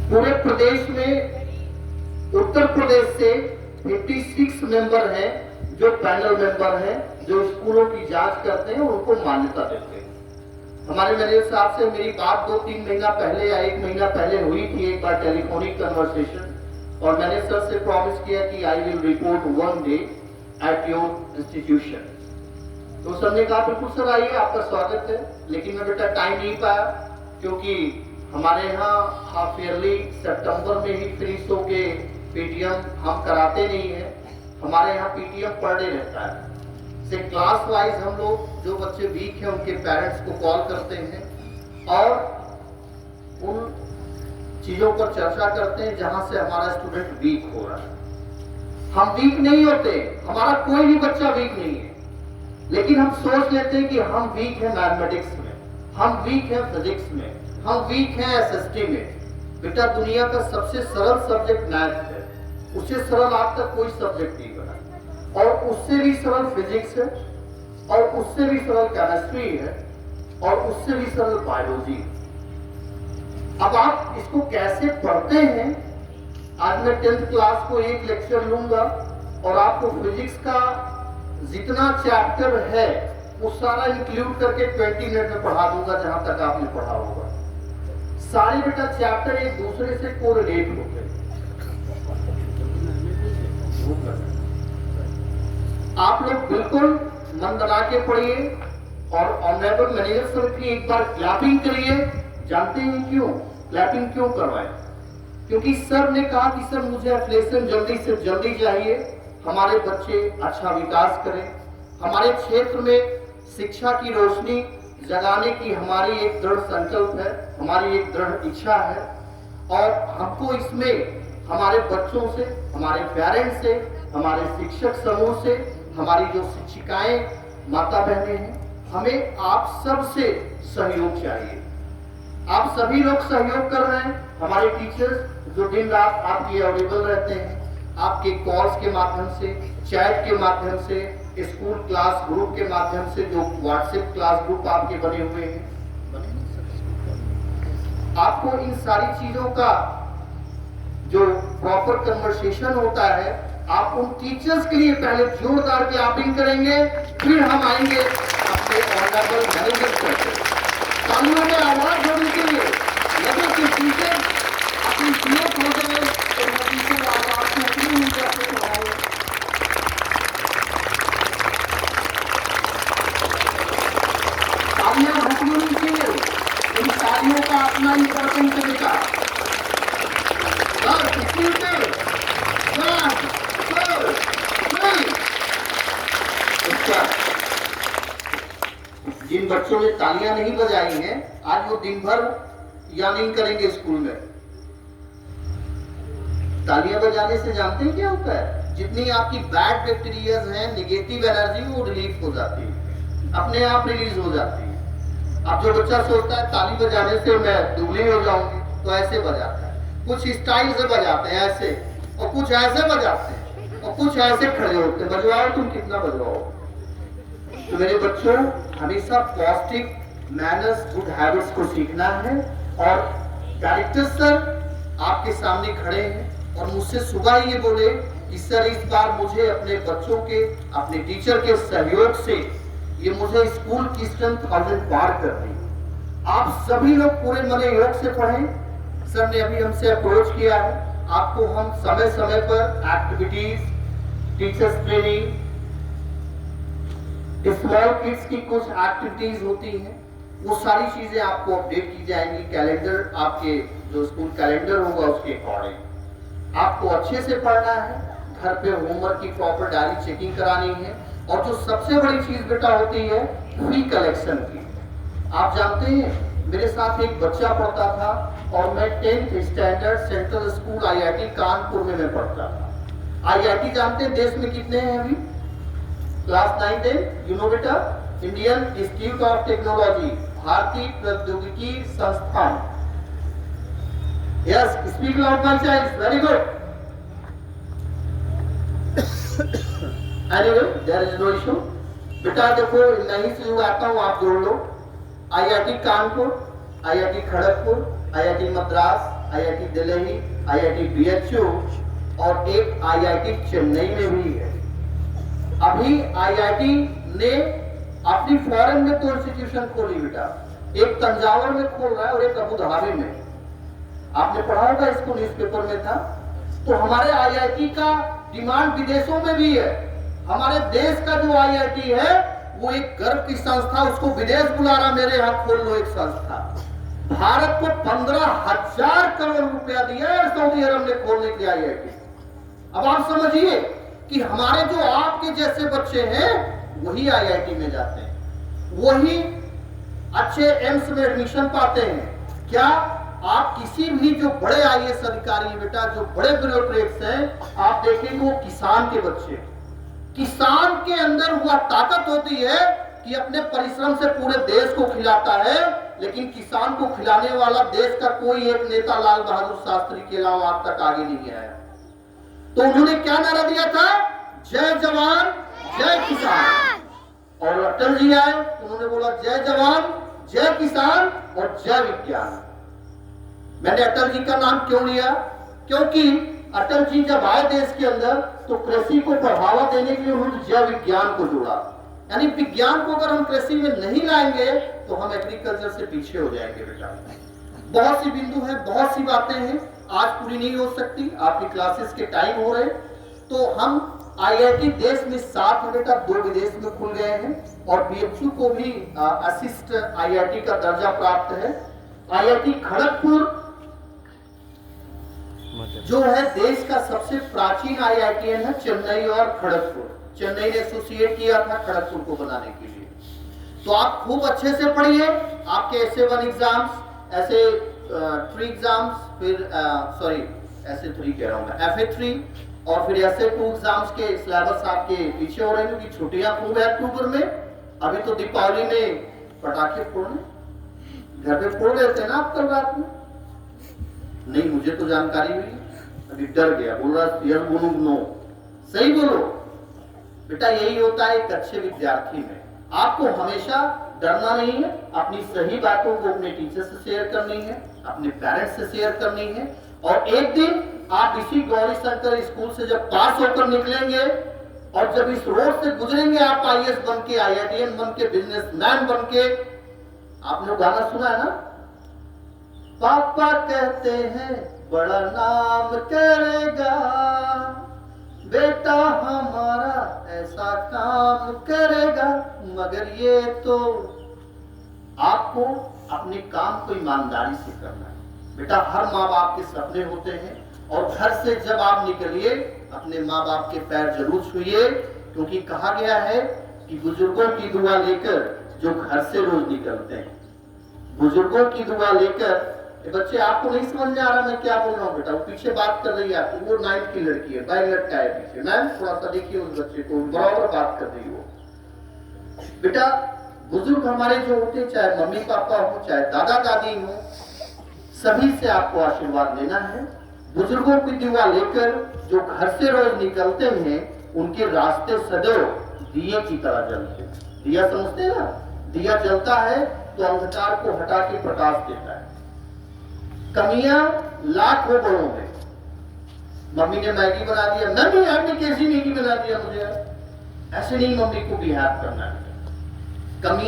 पूरे प्रदेश में उत्तर प्रदेश से 56 मेंबर हैं जो पैनल मेंबर हैं, जो स्कूलों की जांच करते हैं, उनको मान्यता देते हैं। हमारे मैनेजर साहब से मेरी बात 2-3 महीना पहले या 1 महीना पहले हुई थी, एक बार टेलीफोनिक कन्वर्सेशन, और मैंने सर से प्रॉमिस किया कि I will report one day at your institution. तो सर ने कहा बिल्कुल सर आइए, आपका स्वागत है, लेकिन मैं बेटा टाइम नहीं पाया क्योंकि हमारे यहाँ हाफ ईयरली सितंबर में ही फिनिश होके पीटीएम हम कराते नहीं है। हमारे यहाँ पीटीएम पर डे रहता है। से क्लास वाइज हम लोग जो बच्चे वीक हैं उनके पेरेंट्स को कॉल करते हैं और उन चीजों पर चर्चा करते हैं जहां से हमारा स्टूडेंट वीक हो रहा है। हम वीक नहीं होते, हमारा कोई भी बच्चा वीक नहीं है, लेकिन हम सोच लेते हैं कि हम वीक हैं मैथमेटिक्स में, हम वीक हैं फिजिक्स में, हम वीक हैं एसएसटी में। बेटा दुनिया का सबसे सरल सब्जेक्ट मैथ है, उससे सरल आज तक कोई सब्जेक्ट नहीं बना, और उससे भी सरल फिजिक्स है, और उससे भी सरल केमिस्ट्री है, और उससे भी सरल बायोलॉजी है। अब आप इसको कैसे पढ़ते हैं? आज मैं 10th क्लास को एक लेक्चर लूंगा और आपको फिजिक्स का जितना चैप्टर है वो सारा इंक्लूड करके 20 मिनट में पढ़ा दूंगा, जहां तक आपने पढ़ा होगा। सारे बेटा चैप्टर एक दूसरे से कोरिलेट होते हैं। आप लोग बिल्कुल मन बना के पढ़िए और ऑनरेबल मैनेजर सर की एक बार क्लैपिंग करिए। जानते हैं क्यों क्लैपिंग क्यों करवाए? क्योंकि सर ने कहा कि सर मुझे एफिलिएशन जल्दी से जल्दी चाहिए, हमारे बच्चे अच्छा विकास करें, हमारे क्षेत्र में शिक्षा की रोशनी जगाने की हमारी एक दृढ़ संकल्प है, हमारी एक दृढ़ इच्छा है, और हमको इसमें हमारे बच्चों से, हमारे पेरेंट्स से, हमारे शिक्षक समूह से, हमारी जो शिक्षिकाएं माता बहनें हैं, हमें आप सब से सहयोग चाहिए। आप सभी लोग सहयोग कर रहे हैं, हमारे टीचर्स जो दिन रात आपकी अवेलेबल रहते हैं, आपके कॉल्स के माध्यम से, चैट के माध्यम से, स्कूल क्लास ग्रुप के माध्यम से, जो व्हाट्सएप क्लास ग्रुप आपके बने हुए हैं, आपको इन सारी चीजों का जो प्रॉपर कन्वर्सेशन होता है, आप उन टीचर्स के लिए पहले जोरदार क्लैपिंग करेंगे, फिर हम आएंगे अपने ऑनरेबल मैनेजर पर। तालियों में आवाज होने के लिए लगे कि टीचर अपनी सीएट हो जाए तो मैं टीचर आवाज को अपनी ही कैसे पढ़ाऊं। तालियां भटकनी चाहिए, इन तालियों का अपना इंपॉर्टेंस है। जिन बच्चों ने तालियां नहीं बजाई हैं, आज वो दिन भर यार्निंग करेंगे स्कूल में। तालियां बजाने से जानते हैं क्या होता है? जितनी आपकी बैड बैक्टीरियाज हैं, नेगेटिव एनर्जी, वो रिलीफ हो जाती है, अपने आप रिलीज हो जाती है। अब जो बच्चा सोचता है ताली बजाने से मैं दुबली हो जाऊंगी, तो ऐसे बजाता है, कुछ स्टाइल से बजाते हैं ऐसे, और कुछ ऐसे बजाते हैं, और कुछ ऐसे खड़े होते हैं। बजवाओ तुम कितना बजवाओ। तो मेरे बच्चों, हमेशा पॉजिटिव मैनर्स, गुड हैबिट्स को सीखना है। और डायरेक्टर सर आपके सामने खड़े हैं और मुझसे सुबह ये बोले कि सर इस बार मुझे अपने बच्चों के, अपने टीचर के सहयोग से ये मुझे स्कूल की स्ट्रेंथ 1000 पार करनी। आप सभी लोग पूरे मन योग से पढ़ें। सर ने अभी हमसे अप्रोच किया है, आपको हम समय समय पर activities, teachers training, small kids की कुछ एक्टिविटीज होती हैं, वो सारी चीजें आपको अपडेट की जाएंगी। कैलेंडर, आपके जो स्कूल कैलेंडर होगा उसके अकॉर्डिंग आपको अच्छे से पढ़ना है। घर पे होमवर्क की प्रॉपर डायरी चेकिंग करानी है। और जो सबसे बड़ी चीज बेटा होती है फी कलेक्शन की। आप जानते हैं मेरे साथ एक बच्चा पढ़ता था और मैं 10th standard central school IIT Kanpur में मैं पढ़ता था। आईआईटी जानते हैं देश में कितने हैं अभी? क्लास 9 10 यू नो बेटा, इंडियन इंस्टीट्यूट ऑफ टेक्नोलॉजी, भारतीय प्रौद्योगिकी संस्थान। Yes, speak loud my child, very good. Anyway there is no issue. बेटा देखो, नहीं से जो आता हूं आप जोड़ लो। IIT Kanpur, IIT Kharagpur, IIT Madras, IIT Delhi, IIT BHU और एक IIT चेन्नई में भी है। अभी IIT ने अपनी फॉरेन में 2 इंस्टीट्यूशन खोली बेटा, एक तंजावर में खोल रहा है और एक अबू धाबी में। आपने पढ़ा होगा, इसको न्यूज़पेपर में था। तो हमारे IIT का डिमांड विदेशों में भी है। हमारे देश का जो IIT है वो एक गर्व की संस्था, उसको विदेश बुला रहा, मेरे यहाँ खोल लो एक संस्था। भारत को 15,000 करोड़ रुपया दिया है सऊदी अरब ने खोलने के लिए IIT। अब आप समझिए कि हमारे जो आपके जैसे बच्चे हैं वही IIT में जाते हैं, वही अच्छे एम्स में एडमिशन पाते हैं। क्या आप किसी भी जो बड़े IAS अधिकारी बेटा, जो बड़े ब्यूरोक्रेट्स हैं, आप देखेंगे वो किसान के बच्चे। किसान के अंदर हुआ ताकत होती है कि अपने परिश्रम से पूरे देश को खिलाता है, लेकिन किसान को खिलाने वाला देश का कोई एक नेता लाल बहादुर शास्त्री के अलावा आज तक आगे नहीं आया। तो उन्होंने क्या नारा दिया था? जय जवान जय किसान। और अटल जी आए, उन्होंने बोला जय जवान जय किसान और जय विज्ञान। मैंने अटल जी का नाम क्यों लिया? क्योंकि अटल जी जब आए देश के अंदर तो कृषि को बढ़ावा देने के लिए उन्होंने जय विज्ञान को जोड़ा। यानी विज्ञान को अगर हम कृषि में नहीं लाएंगे तो हम एग्रीकल्चर से पीछे हो जाएंगे बेटा। बहुत सी बिंदु है, बहुत सी बातें हैं, आज पूरी नहीं हो सकती, आपकी क्लासेस के टाइम हो रहे। तो हम IIT देश में 7 बेटा, 2 विदेश में खुल गए हैं और BHU को भी असिस्ट IIT का दर्जा प्राप्त है। IIT खड़गपुर जो है देश का सबसे प्राचीन IIT है ना, चेन्नई और खड़गपुर। चेन्नई ने एसोसिएट किया था खड़गपुर को बनाने के लिए। तो आप खूब अच्छे से पढ़िए, आपके SA1 एग्जाम्स, SA3 एग्जाम्स, फिर SA3 कह रहा हूं मैं, FA3 और फिर SA2 एग्जाम्स के सिलेबस आपके पीछे हो रहे हैं क्योंकि छुट्टियां खूब है अक्टूबर में। अभी तो दीपावली में पटाखे फोड़ने घर पे फोड़ रहे थे ना आप कल रात में? नहीं, मुझे तो जानकारी हुई, अभी डर गया, बोल रहा यार बोलूं नो। सही बोलो बेटा, यही होता है एक अच्छे विद्यार्थी में। आपको हमेशा डरना नहीं है, अपनी सही बातों को अपने टीचर से शेयर करनी है, अपने पेरेंट्स से शेयर करनी है। और एक दिन आप इसी गौरी शंकर स्कूल से जब पास होकर निकलेंगे और जब इस रोड से गुजरेंगे आप IAS बन के, IITian बन के, बिजनेसमैन बन के। आपने गाना सुना है ना, पापा कहते हैं बड़ा नाम करेगा बेटा हमारा, ऐसा काम करेगा। मगर ये तो आपको अपने काम को ईमानदारी से करना है बेटा। हर माँ बाप के सपने होते हैं और घर से जब आप निकलिए अपने माँ बाप के पैर जरूर छूइए, क्योंकि कहा गया है कि बुजुर्गों की दुआ लेकर जो घर से रोज निकलते हैं, बुजुर्गों की दुआ लेकर। बच्चे आपको नहीं समझ में आ रहा मैं क्या बोल रहा हूँ बेटा? वो पीछे बात कर रही है आपकी, वो 9th की लड़की है, बैग लटका है पीछे। मैम थोड़ा सा देखिए उस बच्चे को, बराबर बात कर रही हो बेटा। बुजुर्ग हमारे जो होते, चाहे मम्मी पापा हो, चाहे दादा दादी हो, सभी से आपको आशीर्वाद लेना है। बुजुर्गों की दुआ लेकर जो घर से रोज निकलते हैं उनके रास्ते सदैव दिए की तरह जलते हैं। दिया समझते हैं ना? दिया जलता है तो अंधकार को हटा के प्रकाश देता है। कमियां लाख हो बड़ों में। मम्मी ने मैगी बना दिया, मम्मी आपने कैसी मैगी बना दिया मुझे? ऐसे नहीं मम्मी को बिहेव करना है। कमी